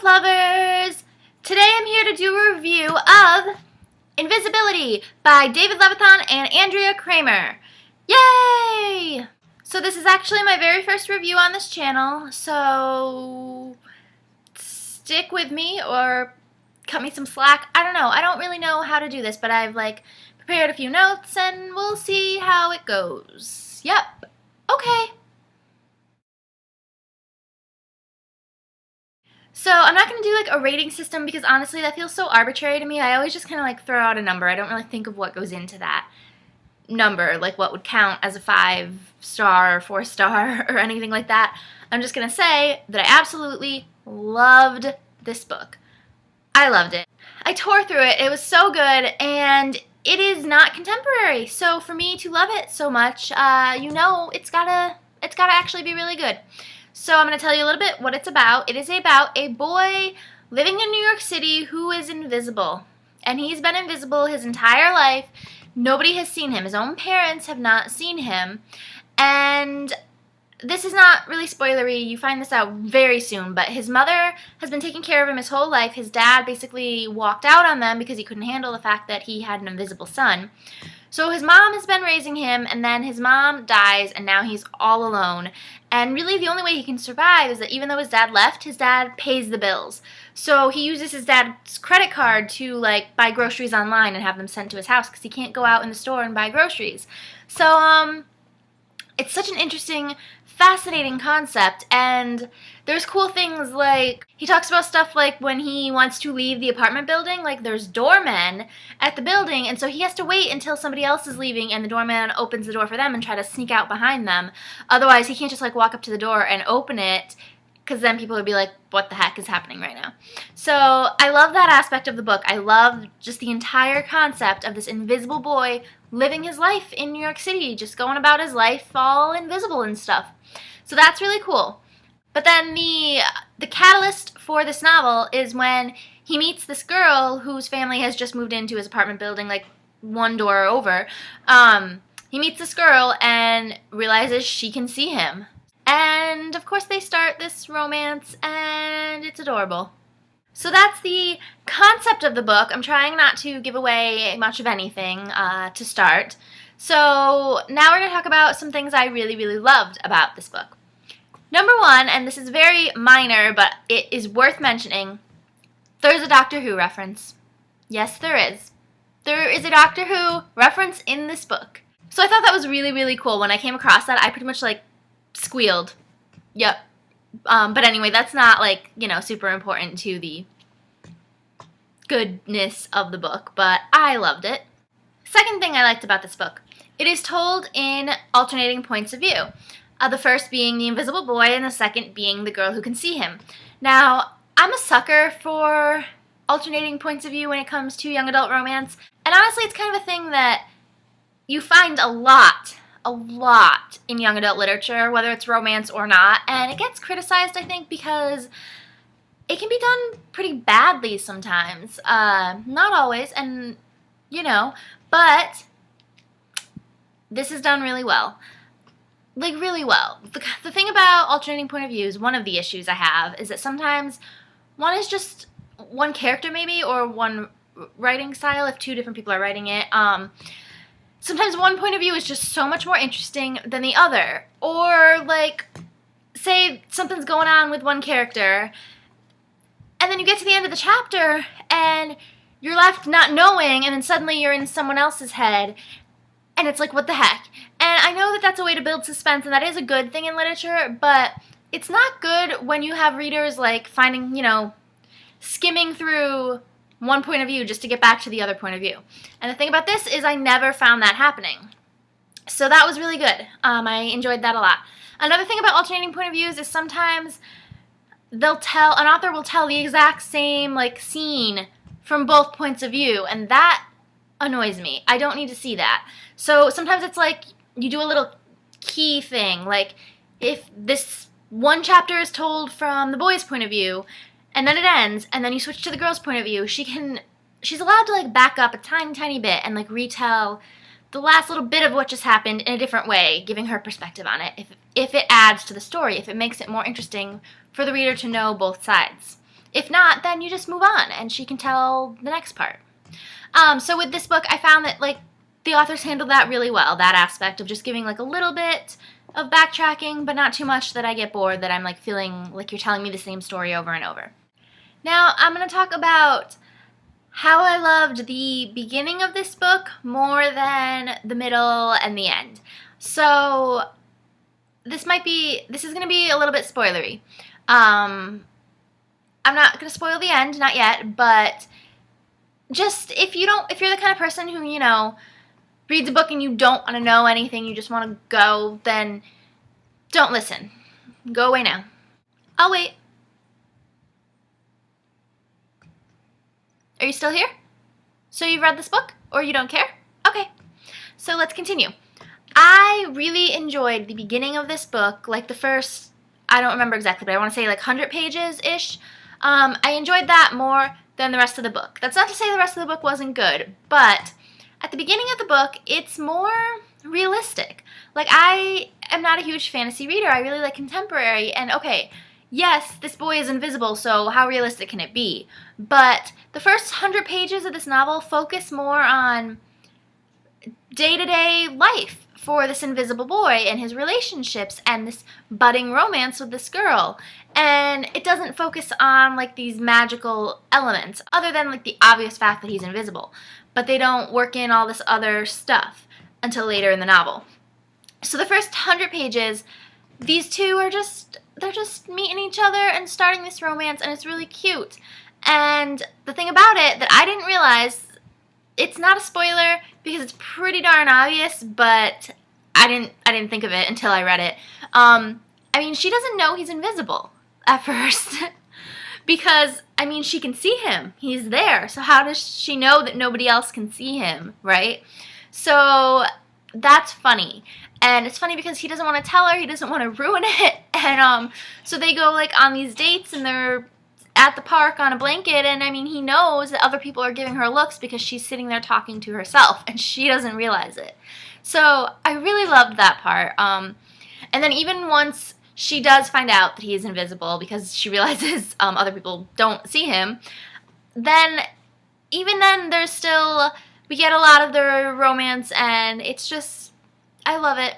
book lovers! Today I'm here to do a review of Invisibility by David Levithan and Andrea Kramer. Yay! So this is actually my very first review on this channel, so stick with me or cut me some slack. I don't know. I don't really know how to do this, but I've prepared a few notes and we'll see how it goes. Yep. Okay. So I'm not going to do a rating system because honestly that feels so arbitrary to me. I always just kind of throw out a number. I don't really think of what goes into that number, like what would count as a 5-star or 4-star or anything like that. I'm just going to say that I absolutely loved this book. I loved it. I tore through it. It was so good, and it is not contemporary. So for me to love it so much, it's gotta actually be really good. So I'm going to tell you a little bit what it's about. It is about a boy living in New York City who is invisible. And he's been invisible his entire life. Nobody has seen him. His own parents have not seen him. And this is not really spoilery. You find this out very soon. But his mother has been taking care of him his whole life. His dad basically walked out on them because he couldn't handle the fact that he had an invisible son. So his mom has been raising him, and then his mom dies, and now he's all alone. And really the only way he can survive is that even though his dad left, his dad pays the bills. So he uses his dad's credit card to buy groceries online and have them sent to his house because he can't go out in the store and buy groceries. So it's such an interesting, fascinating concept, and there's cool things he talks about stuff when he wants to leave the apartment building, there's doormen at the building, and so he has to wait until somebody else is leaving and the doorman opens the door for them and try to sneak out behind them. Otherwise, he can't just walk up to the door and open it, because then people would be like, what the heck is happening right now? So I love that aspect of the book. I love just the entire concept of this invisible boy living his life in New York City, just going about his life all invisible and stuff. So that's really cool. But then the catalyst for this novel is when he meets this girl whose family has just moved into his apartment building, one door over. He meets this girl and realizes she can see him. And of course they start this romance, and it's adorable. So that's the concept of the book. I'm trying not to give away much of anything to start. So now we're going to talk about some things I really, really loved about this book. Number one, and this is very minor, but it is worth mentioning, there's a Doctor Who reference. Yes, there is. There is a Doctor Who reference in this book. So I thought that was really, really cool. When I came across that, I pretty much squealed. Yep. But anyway, that's not super important to the goodness of the book, but I loved it. Second thing I liked about this book, it is told in alternating points of view. The first being the invisible boy, and the second being the girl who can see him. Now, I'm a sucker for alternating points of view when it comes to young adult romance, and honestly, it's kind of a thing that you find a lot in young adult literature, whether it's romance or not, and it gets criticized, I think, because it can be done pretty badly sometimes. Not always, and but this is done really well. Really well. The thing about alternating point of views, one of the issues I have, is that sometimes one is just one character maybe, or one writing style if two different people are writing it. Sometimes one point of view is just so much more interesting than the other. Or say something's going on with one character, and then you get to the end of the chapter and you're left not knowing, and then suddenly you're in someone else's head. And it's what the heck? And I know that that's a way to build suspense, and that is a good thing in literature, but it's not good when you have readers finding, skimming through one point of view just to get back to the other point of view. And the thing about this is I never found that happening. So that was really good. I enjoyed that a lot. Another thing about alternating point of views is sometimes an author will tell the exact same scene from both points of view, and that annoys me. I don't need to see that. So sometimes it's you do a little key thing, if this one chapter is told from the boy's point of view, and then it ends, and then you switch to the girl's point of view, she's allowed to back up a tiny bit and retell the last little bit of what just happened in a different way, giving her perspective on it, if it adds to the story, if it makes it more interesting for the reader to know both sides. If not, then you just move on and she can tell the next part. So with this book, I found that like the authors handled that really well, that aspect of just giving like a little bit of backtracking, but not too much that I get bored, that I'm like feeling like you're telling me the same story over and over. Now I'm going to talk about how I loved the beginning of this book more than the middle and the end. So this is going to be a little bit spoilery. I'm not going to spoil the end, not yet, but just if you're the kind of person who, you know, reads a book and you don't want to know anything, you just want to go, then don't listen. Go away now. I'll wait. Are you still here? So you've read this book? Or you don't care? Okay. So let's continue. I really enjoyed the beginning of this book, like the first, I don't remember exactly, but I want to say like 100 pages-ish. I enjoyed that more than the rest of the book. That's not to say the rest of the book wasn't good, but at the beginning of the book, it's more realistic. Like, I am not a huge fantasy reader. I really like contemporary, and okay, yes, this boy is invisible, so how realistic can it be? But the first 100 pages of this novel focus more on day-to-day life for this invisible boy and his relationships and this budding romance with this girl. And it doesn't focus on like these magical elements other than like the obvious fact that he's invisible. But they don't work in all this other stuff until later in the novel. So the first 100 pages, these two are they're just meeting each other and starting this romance, and it's really cute. And the thing about it that I didn't realize, it's not a spoiler because it's pretty darn obvious, but I didn't think of it until I read it. I mean, she doesn't know he's invisible at first because, I mean, she can see him. He's there. So how does she know that nobody else can see him, right? So that's funny. And it's funny because he doesn't want to tell her. He doesn't want to ruin it. And so they go like on these dates and they're at the park on a blanket, and I mean, he knows that other people are giving her looks because she's sitting there talking to herself and she doesn't realize it. So I really loved that part. And then even once she does find out that he is invisible because she realizes other people don't see him, then even then there's still, we get a lot of their romance, and it's just, I love it.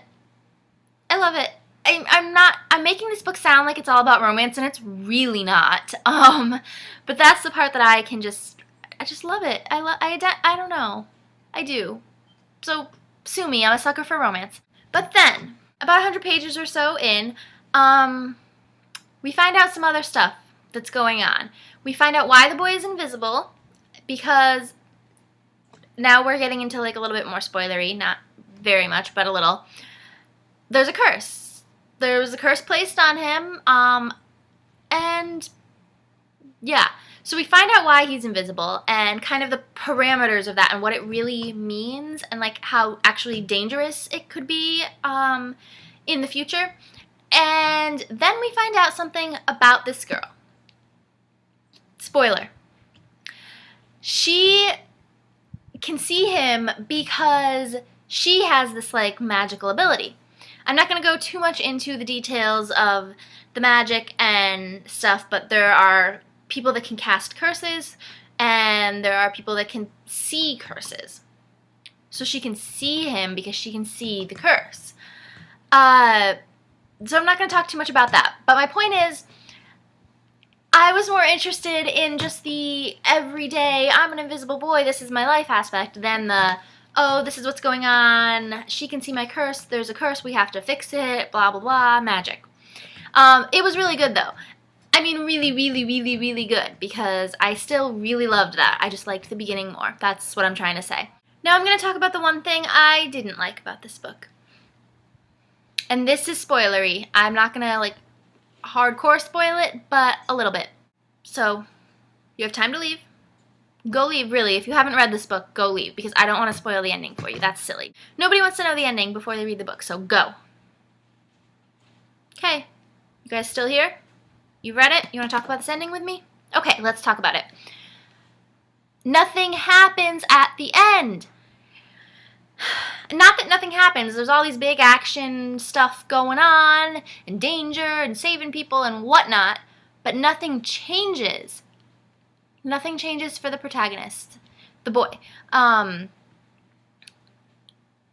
I love it. I'm making this book sound like it's all about romance, and it's really not. But that's the part that I just love it. I don't know. I do. So sue me. I'm a sucker for romance. But then, about 100 pages or so in, we find out some other stuff that's going on. We find out why the boy is invisible, because now we're getting into like a little bit more spoilery, not very much, but a little. There's a curse. There was a curse placed on him, and yeah. So we find out why he's invisible and kind of the parameters of that and what it really means and like how actually dangerous it could be in the future. And then we find out something about this girl. Spoiler. She can see him because she has this like magical ability. I'm not going to go too much into the details of the magic and stuff, but there are people that can cast curses, and there are people that can see curses. So she can see him because she can see the curse. So I'm not going to talk too much about that. But my point is, I was more interested in just the everyday, I'm an invisible boy, this is my life aspect, than the, oh, this is what's going on, she can see my curse, there's a curse, we have to fix it, blah, blah, blah, magic. It was really good, though. I mean, really, really, really, really good, because I still really loved that. I just liked the beginning more. That's what I'm trying to say. Now I'm going to talk about the one thing I didn't like about this book. And this is spoilery. I'm not going to, like, hardcore spoil it, but a little bit. So, you have time to leave. Go leave, really. If you haven't read this book, go leave, because I don't want to spoil the ending for you. That's silly. Nobody wants to know the ending before they read the book, so go. Okay. You guys still here? You read it? You want to talk about this ending with me? Okay, let's talk about it. Nothing happens at the end. Not that nothing happens. There's all these big action stuff going on, and danger, and saving people, and whatnot, but nothing changes Nothing changes for the protagonist, the boy. The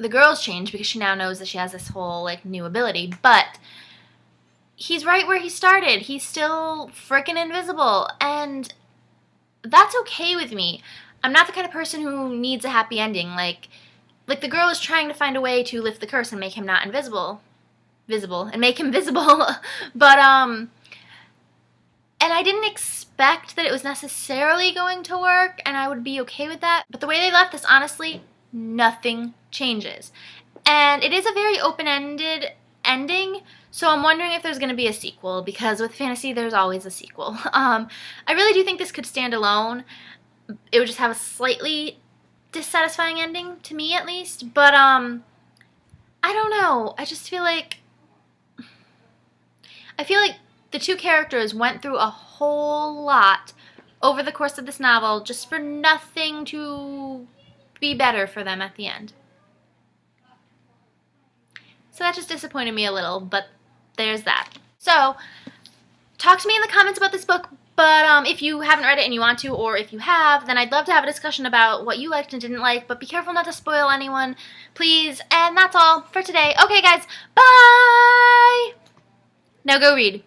girl's changed because she now knows that she has this whole, like, new ability, but he's right where he started. He's still frickin' invisible, and that's okay with me. I'm not the kind of person who needs a happy ending. Like the girl is trying to find a way to lift the curse and make him not visible, and make him visible. But, and I didn't expect that it was necessarily going to work, and I would be okay with that. But the way they left this, honestly, nothing changes. And it is a very open-ended ending, so I'm wondering if there's going to be a sequel, because with fantasy, there's always a sequel. I really do think this could stand alone. It would just have a slightly dissatisfying ending, to me at least, but, I don't know. I feel like the two characters went through a whole lot over the course of this novel just for nothing to be better for them at the end. So that just disappointed me a little, but there's that. So, talk to me in the comments about this book, but if you haven't read it and you want to, or if you have, then I'd love to have a discussion about what you liked and didn't like, but be careful not to spoil anyone, please. And that's all for today. Okay, guys, bye! Now go read.